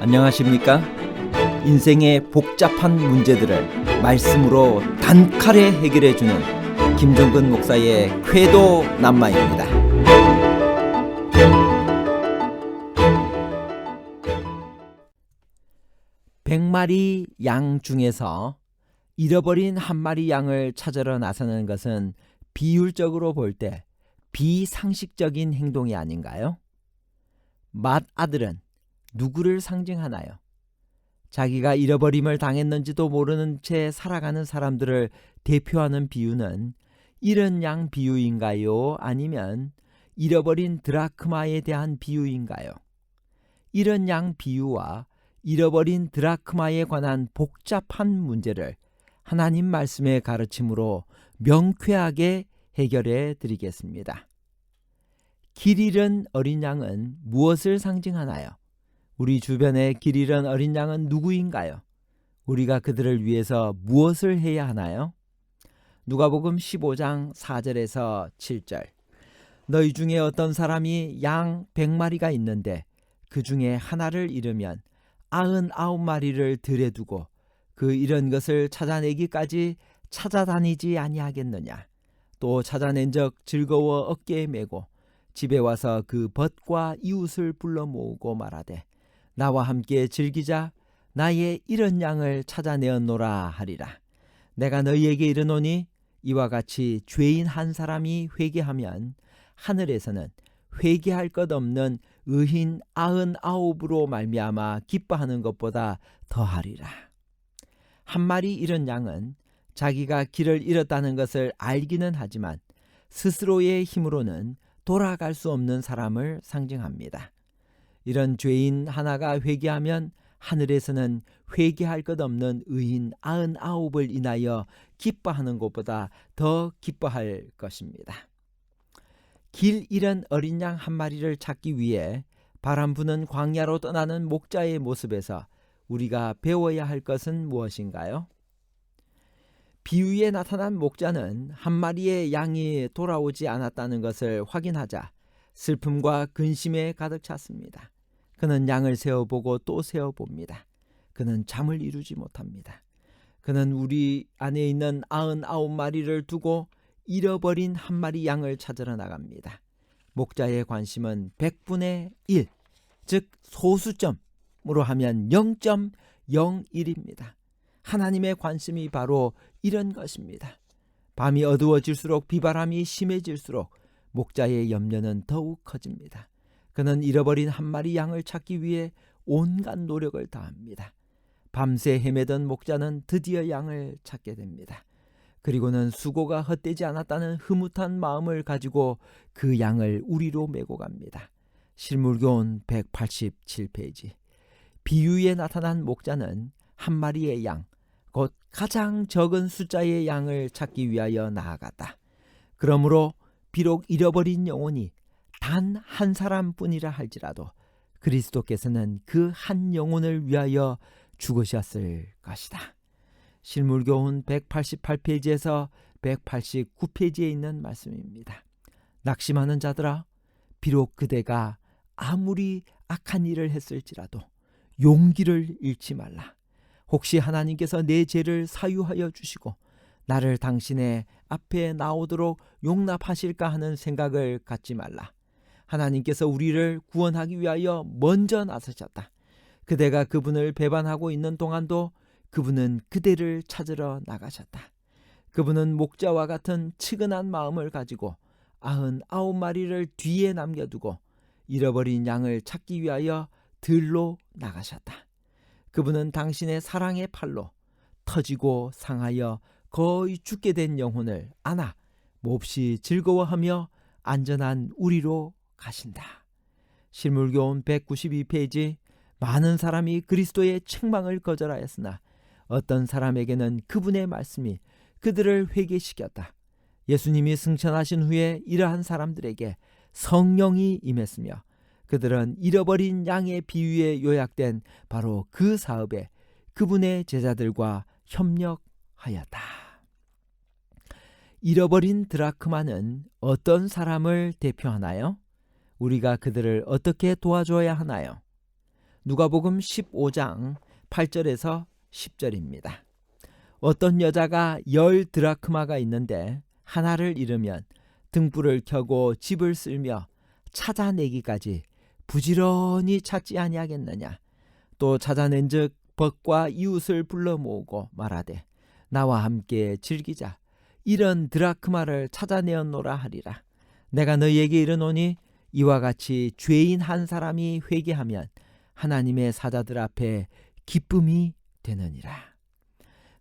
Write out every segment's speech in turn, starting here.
안녕하십니까? 인생의 복잡한 문제들을 말씀으로 단칼에 해결해주는 김종근 목사의 쾌도 남마입니다. 백마리 양 중에서 잃어버린 한 마리 양을 찾으러 나서는 것은 비율적으로 볼 때 비상식적인 행동이 아닌가요? 맏아들은 누구를 상징하나요? 자기가 잃어버림을 당했는지도 모르는 채 살아가는 사람들을 대표하는 비유는 잃은 양 비유인가요? 아니면 잃어버린 드라크마에 대한 비유인가요? 잃은 양 비유와 잃어버린 드라크마에 관한 복잡한 문제를 하나님 말씀의 가르침으로 명쾌하게 해결해 드리겠습니다. 길 잃은 어린 양은 무엇을 상징하나요? 우리 주변에 길 잃은 어린 양은 누구인가요? 우리가 그들을 위해서 무엇을 해야 하나요? 누가복음 15장 4절에서 7절. 너희 중에 어떤 사람이 양 100마리가 있는데 그 중에 하나를 잃으면 99마리를 들에 두고 그 잃은 것을 찾아내기까지 찾아다니지 아니하겠느냐. 또 찾아낸 적 즐거워 어깨에 메고 집에 와서 그 벗과 이웃을 불러 모으고 말하되 나와 함께 즐기자. 나의 잃은 양을 찾아내었노라 하리라. 내가 너희에게 이르노니 이와 같이 죄인 한 사람이 회개하면 하늘에서는 회개할 것 없는 의인 99으로 말미암아 기뻐하는 것보다 더하리라. 한 마리 잃은 양은 자기가 길을 잃었다는 것을 알기는 하지만 스스로의 힘으로는 돌아갈 수 없는 사람을 상징합니다. 이런 죄인 하나가 회개하면 하늘에서는 회개할 것 없는 의인 99을 인하여 기뻐하는 것보다 더 기뻐할 것입니다. 길 잃은 어린 양 한 마리를 찾기 위해 바람 부는 광야로 떠나는 목자의 모습에서 우리가 배워야 할 것은 무엇인가요? 비유에 나타난 목자는 한 마리의 양이 돌아오지 않았다는 것을 확인하자 슬픔과 근심에 가득 찼습니다. 그는 양을 세어보고 또 세어봅니다. 그는 잠을 이루지 못합니다. 그는 우리 안에 있는 99마리를 두고 잃어버린 한 마리 양을 찾으러 나갑니다. 목자의 관심은 100분의 1, 즉 소수점으로 하면 0.01입니다. 하나님의 관심이 바로 이런 것입니다. 밤이 어두워질수록 비바람이 심해질수록 목자의 염려는 더욱 커집니다. 그는 잃어버린 한 마리 양을 찾기 위해 온갖 노력을 다합니다. 밤새 헤매던 목자는 드디어 양을 찾게 됩니다. 그리고는 수고가 헛되지 않았다는 흐뭇한 마음을 가지고 그 양을 우리로 메고 갑니다. 실물교훈 187페이지. 비유에 나타난 목자는 한 마리의 양, 곧 가장 적은 숫자의 양을 찾기 위하여 나아갔다. 그러므로 비록 잃어버린 영혼이 단 한 사람뿐이라 할지라도 그리스도께서는 그 한 영혼을 위하여 죽으셨을 것이다. 실물교훈 188페이지에서 189페이지에 있는 말씀입니다. 낙심하는 자들아, 비록 그대가 아무리 악한 일을 했을지라도 용기를 잃지 말라. 혹시 하나님께서 내 죄를 사유하여 주시고 나를 당신의 앞에 나오도록 용납하실까 하는 생각을 갖지 말라. 하나님께서 우리를 구원하기 위하여 먼저 나서셨다. 그대가 그분을 배반하고 있는 동안도 그분은 그대를 찾으러 나가셨다. 그분은 목자와 같은 측은한 마음을 가지고 99마리를 뒤에 남겨두고 잃어버린 양을 찾기 위하여 들로 나가셨다. 그분은 당신의 사랑의 팔로 터지고 상하여 거의 죽게 된 영혼을 안아 몹시 즐거워하며 안전한 우리로 가신다. 실물교훈 192페이지. 많은 사람이 그리스도의 책망을 거절하였으나 어떤 사람에게는 그분의 말씀이 그들을 회개시켰다. 예수님이 승천하신 후에 이러한 사람들에게 성령이 임했으며 그들은 잃어버린 양의 비유에 요약된 바로 그 사업에 그분의 제자들과 협력하였다. 잃어버린 드라크마는 어떤 사람을 대표하나요? 우리가 그들을 어떻게 도와줘야 하나요? 누가복음 15장 8절에서 10절입니다. 어떤 여자가 10드라크마가 있는데 하나를 잃으면 등불을 켜고 집을 쓸며 찾아내기까지 부지런히 찾지 아니하겠느냐. 또 찾아낸즉 벗과 이웃을 불러 모으고 말하되 나와 함께 즐기자. 이런 드라크마를 찾아내었노라 하리라. 내가 너희에게 이르노니 이와 같이 죄인 한 사람이 회개하면 하나님의 사자들 앞에 기쁨이 되느니라.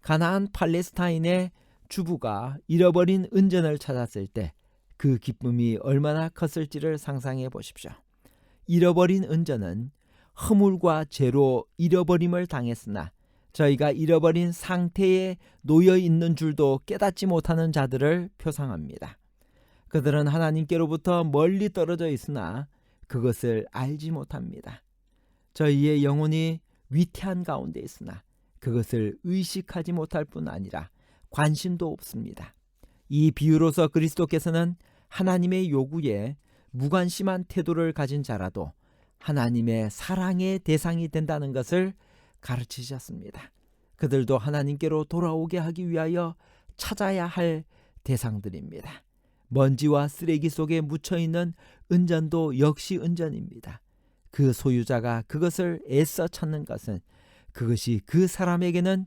가나안 팔레스타인의 주부가 잃어버린 은전을 찾았을 때 그 기쁨이 얼마나 컸을지를 상상해 보십시오. 잃어버린 은전은 허물과 죄로 잃어버림을 당했으나 저희가 잃어버린 상태에 놓여 있는 줄도 깨닫지 못하는 자들을 표상합니다. 그들은 하나님께로부터 멀리 떨어져 있으나 그것을 알지 못합니다. 저희의 영혼이 위태한 가운데 있으나 그것을 의식하지 못할 뿐 아니라 관심도 없습니다. 이 비유로서 그리스도께서는 하나님의 요구에 무관심한 태도를 가진 자라도 하나님의 사랑의 대상이 된다는 것을 가르치셨습니다. 그들도 하나님께로 돌아오게 하기 위하여 찾아야 할 대상들입니다. 먼지와 쓰레기 속에 묻혀있는 은전도 역시 은전입니다. 그 소유자가 그것을 애써 찾는 것은 그것이 그 사람에게는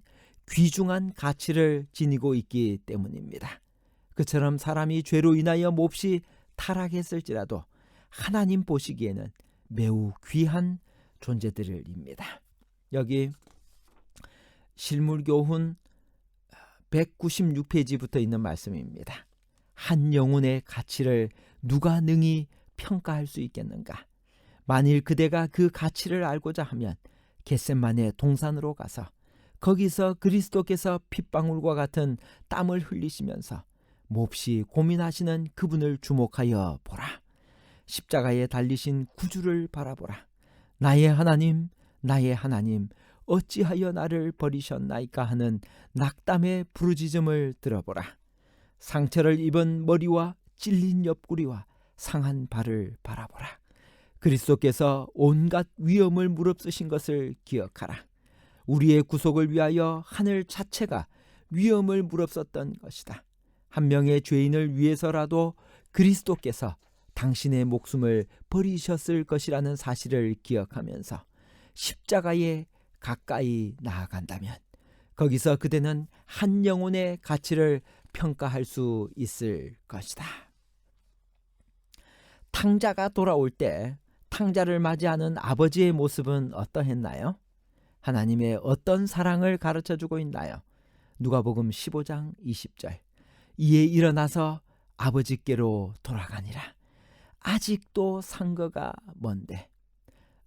귀중한 가치를 지니고 있기 때문입니다. 그처럼 사람이 죄로 인하여 몹시 타락했을지라도 하나님 보시기에는 매우 귀한 존재들입니다. 여기 실물교훈 196페이지부터 있는 말씀입니다. 한 영혼의 가치를 누가 능히 평가할 수 있겠는가? 만일 그대가 그 가치를 알고자 하면 겟세마네 동산으로 가서 거기서 그리스도께서 핏방울과 같은 땀을 흘리시면서 몹시 고민하시는 그분을 주목하여 보라. 십자가에 달리신 구주를 바라보라. 나의 하나님, 나의 하나님, 어찌하여 나를 버리셨나이까 하는 낙담의 부르짖음을 들어보라. 상처를 입은 머리와 찔린 옆구리와 상한 발을 바라보라. 그리스도께서 온갖 위험을 무릅쓰신 것을 기억하라. 우리의 구속을 위하여 하늘 자체가 위험을 무릅썼던 것이다. 한 명의 죄인을 위해서라도 그리스도께서 당신의 목숨을 버리셨을 것이라는 사실을 기억하면서 십자가에 가까이 나아간다면 거기서 그대는 한 영혼의 가치를 평가할 수 있을 것이다. 탕자가 돌아올 때 탕자를 맞이하는 아버지의 모습은 어떠했나요? 하나님의 어떤 사랑을 가르쳐주고 있나요? 누가복음 15장 20절. 이에 일어나서 아버지께로 돌아가니라. 아직도 상거가 먼데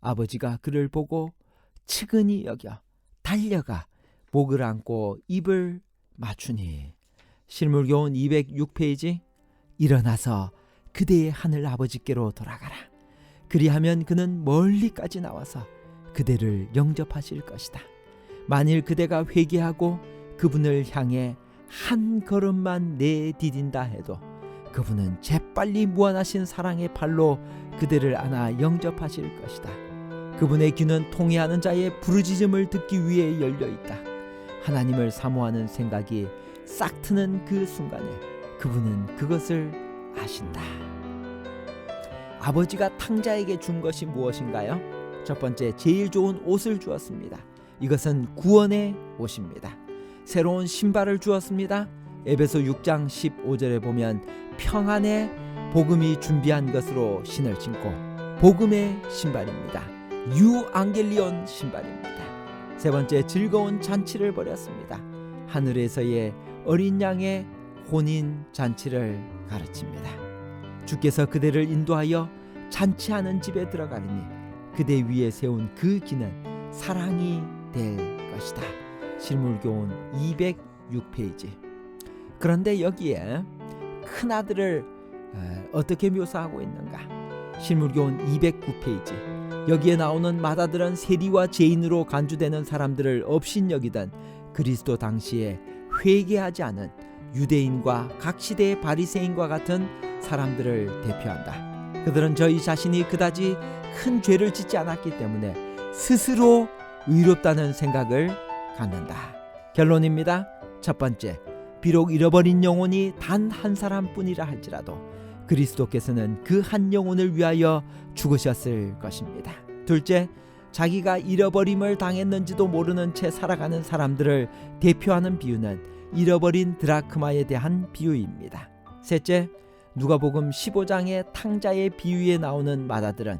아버지가 그를 보고 측은히 여겨 달려가 목을 안고 입을 맞추니. 실물교훈 206페이지. 일어나서 그대의 하늘 아버지께로 돌아가라. 그리하면 그는 멀리까지 나와서 그대를 영접하실 것이다. 만일 그대가 회개하고 그분을 향해 한 걸음만 내디딘다 해도 그분은 재빨리 무한하신 사랑의 팔로 그대를 안아 영접하실 것이다. 그분의 귀는 통회하는 자의 부르짖음을 듣기 위해 열려 있다. 하나님을 사모하는 생각이 싹 트는 그 순간에 그분은 그것을 아신다. 아버지가 탕자에게 준 것이 무엇인가요? 첫 번째, 제일 좋은 옷을 주었습니다. 이것은 구원의 옷입니다. 새로운 신발을 주었습니다. 에베소 6장 15절에 보면 평안의 복음이 준비한 것으로 신을 신고 복음의 신발입니다. 유앙겔리온 신발입니다. 세 번째, 즐거운 잔치를 벌였습니다. 하늘에서의 어린 양의 혼인 잔치를 가르칩니다. 주께서 그대를 인도하여 잔치하는 집에 들어가리니 그대 위에 세운 그 기는 사랑이 될 것이다. 실물교훈 206페이지. 그런데 여기에 큰아들을 어떻게 묘사하고 있는가? 실물교훈 209페이지. 여기에 나오는 맏아들은 세리와 죄인으로 간주되는 사람들을 업신여기던 그리스도 당시에 회개하지 않은 유대인과 각 시대의 바리새인과 같은 사람들을 대표한다. 그들은 저희 자신이 그다지 큰 죄를 짓지 않았기 때문에 스스로 의롭다는 생각을 갖는다. 결론입니다. 첫 번째, 비록 잃어버린 영혼이 단 한 사람뿐이라 할지라도 그리스도께서는 그 한 영혼을 위하여 죽으셨을 것입니다. 둘째, 자기가 잃어버림을 당했는지도 모르는 채 살아가는 사람들을 대표하는 비유는 잃어버린 드라크마에 대한 비유입니다. 셋째, 누가복음 15장의 탕자의 비유에 나오는 마다들은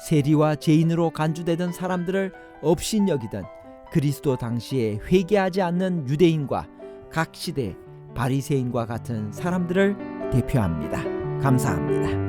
세리와 죄인으로 간주되던 사람들을 업신여기던 그리스도 당시에 회개하지 않는 유대인과 각 시대 바리새인과 같은 사람들을 대표합니다. 감사합니다.